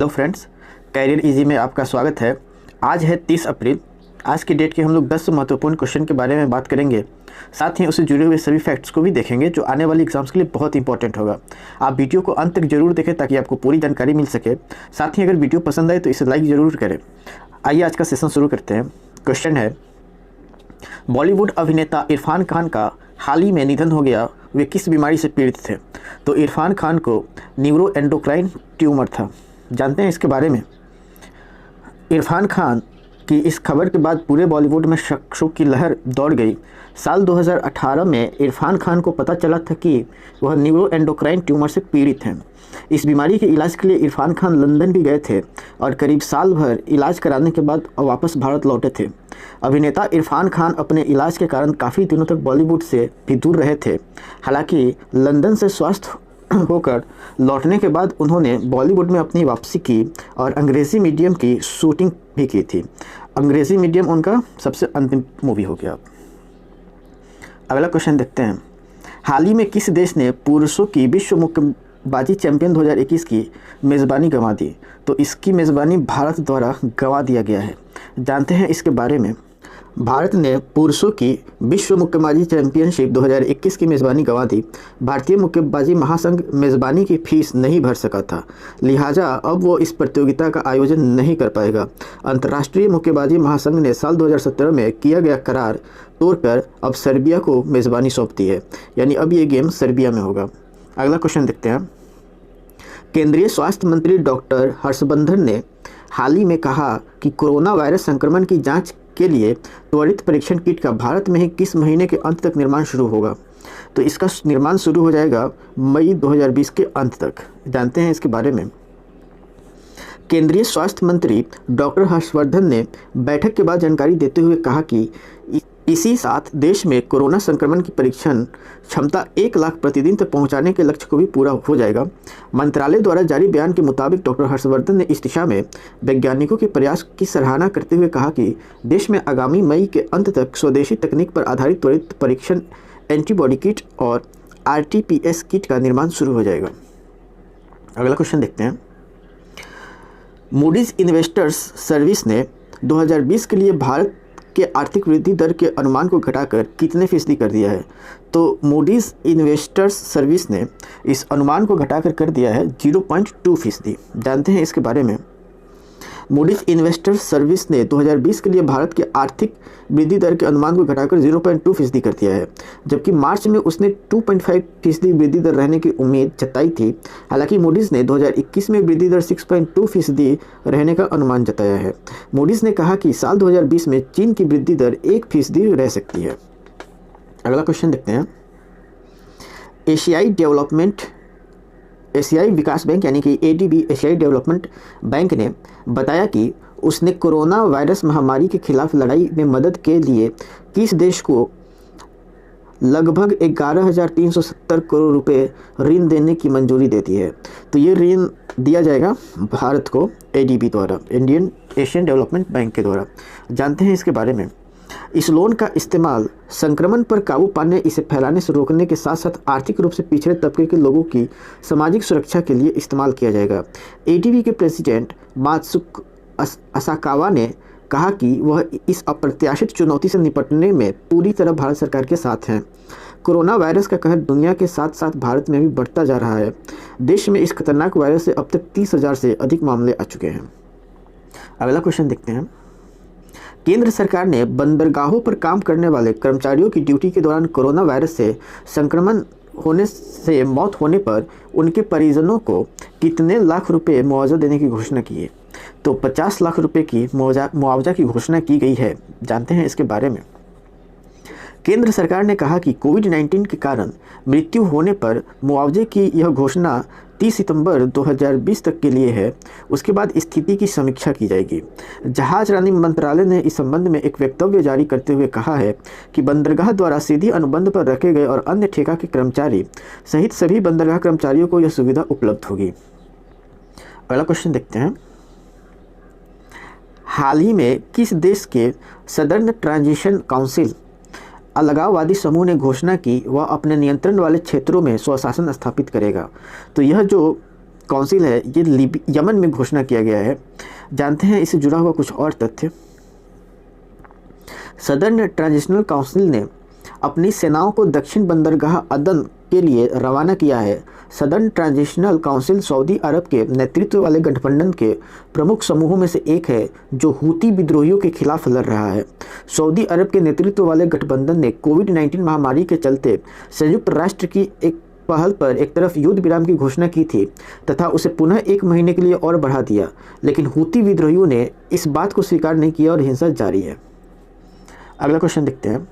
Hello friends, career easy में आपका स्वागत है। आज है 30 अप्रैल। आज की डेट के हम लोग 10 महत्वपूर्ण क्वेश्चन के बारे में बात करेंगे। साथ ही उससे जुड़े हुए सभी फैक्ट्स को भी देखेंगे जो आने वाली एग्जाम्स के लिए बहुत इंपॉर्टेंट होगा। आप वीडियो को अंत तक जरूर देखें ताकि आपको पूरी जानकारी मिल सके। साथ ही अगर वीडियो पसंद आए तो इसे लाइक ज़रूर करें। आइए आज का सेशन शुरू करते हैं। क्वेश्चन है, बॉलीवुड अभिनेता इरफान खान का हाल ही में निधन हो गया। वे किस बीमारी से पीड़ित थे? तो इरफान खान को न्यूरोएंडोक्राइन ट्यूमर था। जानते हैं इसके बारे में। इरफान खान की इस खबर के बाद पूरे बॉलीवुड में शोक की लहर दौड़ गई। साल 2018 में इरफान खान को पता चला था कि वह न्यूरोएंडोक्राइन ट्यूमर से पीड़ित हैं। इस बीमारी के इलाज के लिए इरफान खान लंदन भी गए थे और करीब साल भर इलाज कराने के बाद वापस भारत लौटे थे। अभिनेता इरफान खान अपने इलाज के कारण काफ़ी दिनों तक बॉलीवुड से भी दूर रहे थे। हालांकि लंदन से स्वस्थ होकर लौटने के बाद उन्होंने बॉलीवुड में अपनी वापसी की और अंग्रेज़ी मीडियम की शूटिंग भी की थी। अंग्रेज़ी मीडियम उनका सबसे अंतिम मूवी हो गया। अगला क्वेश्चन देखते हैं। हाल ही में किस देश ने पुरुषों की विश्व मुक्केबाजी चैंपियन 2021 की मेज़बानी गंवा दी? तो इसकी मेज़बानी भारत द्वारा गंवा दिया गया है। जानते हैं इसके बारे में। भारत ने पुरुषों की विश्व मुक्केबाजी चैंपियनशिप 2021 की मेज़बानी गंवा दी। भारतीय मुक्केबाजी महासंघ मेज़बानी की फीस नहीं भर सका था, लिहाजा अब वो इस प्रतियोगिता का आयोजन नहीं कर पाएगा। अंतर्राष्ट्रीय मुक्केबाजी महासंघ ने साल 2017 में किया गया करार तोड़कर अब सर्बिया को मेज़बानी सौंप दी है, यानी अब ये गेम सर्बिया में होगा। अगला क्वेश्चन देखते हैं। केंद्रीय स्वास्थ्य मंत्री डॉक्टर हर्षवर्धन ने हाल ही में कहा कि कोरोना वायरस संक्रमण की जांच के लिए त्वरित परीक्षण किट का भारत में ही किस महीने के अंत तक निर्माण शुरू होगा? तो इसका निर्माण शुरू हो जाएगा मई 2020 के अंत तक। जानते हैं इसके बारे में। केंद्रीय स्वास्थ्य मंत्री डॉक्टर हर्षवर्धन ने बैठक के बाद जानकारी देते हुए कहा कि इसी साथ देश में कोरोना संक्रमण की परीक्षण क्षमता 1 लाख प्रतिदिन तक पहुंचाने के लक्ष्य को भी पूरा हो जाएगा। मंत्रालय द्वारा जारी बयान के मुताबिक डॉक्टर हर्षवर्धन ने इस दिशा में वैज्ञानिकों के प्रयास की सराहना करते हुए कहा कि देश में आगामी मई के अंत तक स्वदेशी तकनीक पर आधारित त्वरित परीक्षण एंटीबॉडी किट और RT-PCR किट का निर्माण शुरू हो जाएगा। अगला क्वेश्चन देखते हैं। मूडीज इन्वेस्टर्स सर्विस ने 2020 के लिए भारत के आर्थिक वृद्धि दर के अनुमान को घटाकर कितने फीसदी कर दिया है? तो मूडीज इन्वेस्टर्स सर्विस ने इस अनुमान को घटाकर कर दिया है 0.2%। जानते हैं इसके बारे में। मूडीज इन्वेस्टर्स सर्विस ने 2020 के लिए भारत के आर्थिक वृद्धि दर के अनुमान को घटाकर 0.2% कर दिया है, जबकि मार्च में उसने 2.5% वृद्धि दर रहने की उम्मीद जताई थी। हालांकि मूडीज ने 2021 में वृद्धि दर 6.2% रहने का अनुमान जताया है। मूडीज ने कहा कि साल 2020 में चीन की वृद्धि दर 1% रह सकती है। अगला क्वेश्चन देखते हैं। एशियाई विकास बैंक यानी कि ADB एशियाई डेवलपमेंट बैंक ने बताया कि उसने कोरोना वायरस महामारी के खिलाफ लड़ाई में मदद के लिए किस देश को लगभग 11,370 करोड़ रुपए ऋण देने की मंजूरी दे दी है। तो ये ऋण दिया जाएगा भारत को ADB द्वारा, इंडियन एशियन डेवलपमेंट बैंक के द्वारा। जानते हैं इसके बारे में। इस लोन का इस्तेमाल संक्रमण पर काबू पाने, इसे फैलाने से रोकने के साथ साथ आर्थिक रूप से पिछड़े तबके के लोगों की सामाजिक सुरक्षा के लिए इस्तेमाल किया जाएगा। ADB के प्रेसिडेंट मात्सुको असाकावा ने कहा कि वह इस अप्रत्याशित चुनौती से निपटने में पूरी तरह भारत सरकार के साथ हैं। कोरोना वायरस का कहर दुनिया के साथ साथ भारत में भी बढ़ता जा रहा है। देश में इस खतरनाक वायरस से अब तक 30,000 से अधिक मामले आ चुके हैं। अगला क्वेश्चन देखते हैं। केंद्र सरकार ने बंदरगाहों पर काम करने वाले कर्मचारियों की ड्यूटी के दौरान कोरोना वायरस से संक्रमण होने से मौत होने पर उनके परिजनों को कितने लाख रुपए मुआवजा देने की घोषणा की है? तो 50 लाख रुपए की मुआवजा की घोषणा की गई है। जानते हैं इसके बारे में। केंद्र सरकार ने कहा कि कोविड-19 के कारण मृत्यु होने पर मुआवजे की यह घोषणा 30 सितंबर 2020 तक के लिए है। उसके बाद स्थिति की समीक्षा की जाएगी। जहाजरानी मंत्रालय ने इस संबंध में एक वक्तव्य जारी करते हुए कहा है कि बंदरगाह द्वारा सीधी अनुबंध पर रखे गए और अन्य ठेका के कर्मचारी सहित सभी बंदरगाह कर्मचारियों को यह सुविधा उपलब्ध होगी। अगला क्वेश्चन देखते हैं। हाल ही में किस देश के सदर्न ट्रांजिशन काउंसिल अलगाववादी समूह ने घोषणा की वह अपने नियंत्रण वाले क्षेत्रों में स्वशासन स्थापित करेगा? तो यह जो काउंसिल है ये यमन में घोषणा किया गया है। जानते हैं इससे जुड़ा हुआ कुछ और तथ्य। सदर्न ट्रांजिशनल काउंसिल ने अपनी सेनाओं को दक्षिण बंदरगाह अदन के लिए रवाना किया है। सदर्न ट्रांजिशनल काउंसिल सऊदी अरब के नेतृत्व वाले गठबंधन के प्रमुख समूहों में से एक है जो हूती विद्रोहियों के खिलाफ लड़ रहा है। सऊदी अरब के नेतृत्व वाले गठबंधन ने कोविड-19 महामारी के चलते संयुक्त राष्ट्र की एक पहल पर एक तरफ युद्ध विराम की घोषणा की थी तथा उसे पुनः 1 महीने के लिए और बढ़ा दिया, लेकिन हूती विद्रोहियों ने इस बात को स्वीकार नहीं किया और हिंसा जारी है। अगला क्वेश्चन देखते हैं।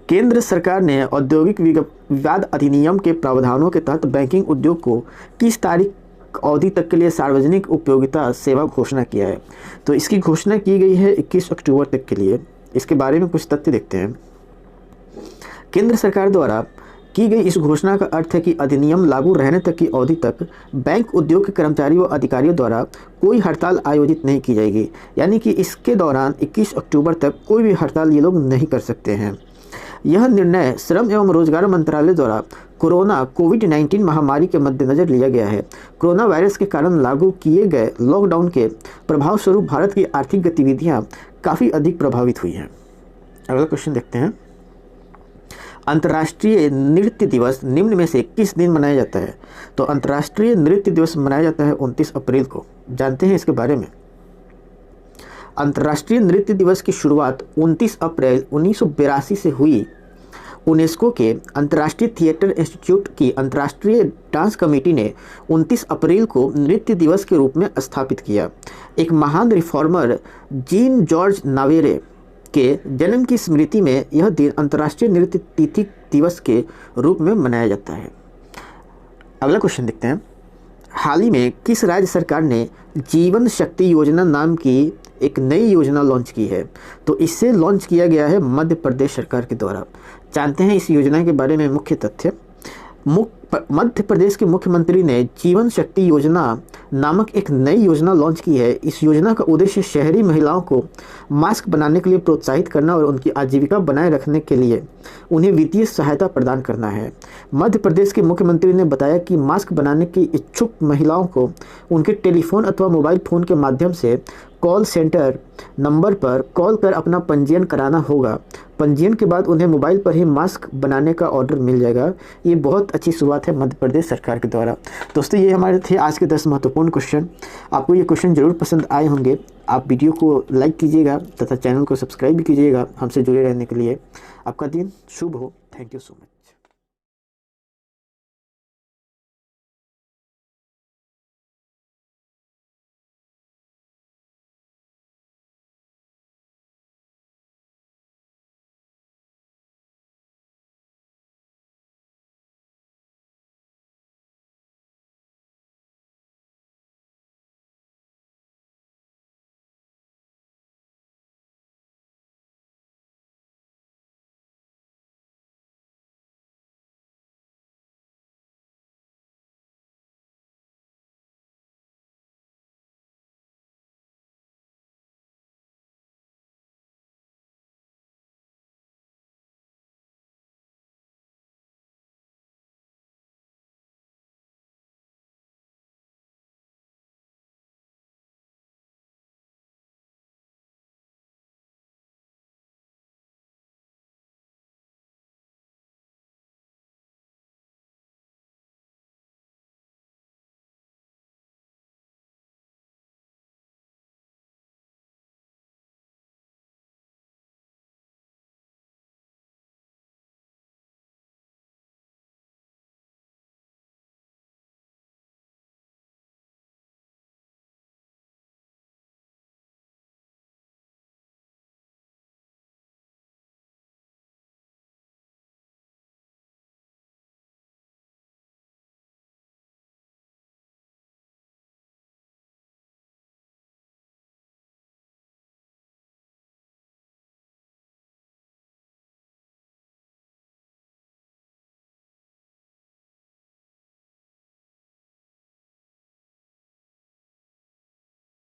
केंद्र सरकार ने औद्योगिक विवाद अधिनियम के प्रावधानों के तहत बैंकिंग उद्योग को किस तारीख अवधि तक के लिए सार्वजनिक उपयोगिता सेवा घोषणा किया है? तो इसकी घोषणा की गई है 21 अक्टूबर तक के लिए। इसके बारे में कुछ तथ्य देखते हैं। केंद्र सरकार द्वारा की गई इस घोषणा का अर्थ है कि अधिनियम लागू रहने तक की अवधि तक बैंक उद्योग के कर्मचारियों व अधिकारियों द्वारा कोई हड़ताल आयोजित नहीं की जाएगी, यानी कि इसके दौरान 21 अक्टूबर तक कोई भी हड़ताल ये लोग नहीं कर सकते हैं। यह निर्णय श्रम एवं रोजगार मंत्रालय द्वारा कोविड-19 महामारी के मद्देनजर लिया गया है। कोरोना वायरस के कारण लागू किए गए लॉकडाउन के प्रभाव स्वरूप भारत की आर्थिक गतिविधियां काफ़ी अधिक प्रभावित हुई हैं। अगला क्वेश्चन देखते हैं। अंतर्राष्ट्रीय नृत्य दिवस निम्न में से किस दिन मनाया जाता है? तो अंतर्राष्ट्रीय नृत्य दिवस मनाया जाता है 29 अप्रैल को। जानते हैं इसके बारे में। अंतर्राष्ट्रीय नृत्य दिवस की शुरुआत 29 अप्रैल 1982 से हुई। यूनेस्को के अंतर्राष्ट्रीय थिएटर इंस्टीट्यूट की अंतर्राष्ट्रीय डांस कमेटी ने 29 अप्रैल को नृत्य दिवस के रूप में स्थापित किया। एक महान रिफॉर्मर जीन जॉर्ज नावेरे के जन्म की स्मृति में यह दिन अंतर्राष्ट्रीय नृत्य तिथि दिवस के रूप में मनाया जाता है। अगला क्वेश्चन देखते हैं। हाल ही में किस राज्य सरकार ने जीवन शक्ति योजना नाम की एक नई योजना लॉन्च की है? तो इससे लॉन्च किया गया है मध्य प्रदेश सरकार के द्वारा। जानते हैं इस योजना के बारे में मुख्य तथ्य। मध्य प्रदेश के मुख्यमंत्री ने जीवन शक्ति योजना नामक एक नई योजना लॉन्च की है। इस योजना का उद्देश्य शहरी महिलाओं को मास्क बनाने के लिए प्रोत्साहित करना और उनकी आजीविका बनाए रखने के लिए उन्हें वित्तीय सहायता प्रदान करना है। मध्य प्रदेश के मुख्यमंत्री ने बताया कि मास्क बनाने की इच्छुक महिलाओं को उनके टेलीफोन अथवा मोबाइल फ़ोन के माध्यम से कॉल सेंटर नंबर पर कॉल कर अपना पंजीयन कराना होगा। पंजीयन के बाद उन्हें मोबाइल पर ही मास्क बनाने का ऑर्डर मिल जाएगा। ये बहुत अच्छी शुरुआत है मध्य प्रदेश सरकार के द्वारा। दोस्तों, ये हमारे थे आज के 10 महत्वपूर्ण क्वेश्चन। आपको ये क्वेश्चन ज़रूर पसंद आए होंगे। आप वीडियो को लाइक कीजिएगा तथा चैनल को सब्सक्राइब भी कीजिएगा हमसे जुड़े रहने के लिए। आपका दिन शुभ हो। Thank you so much.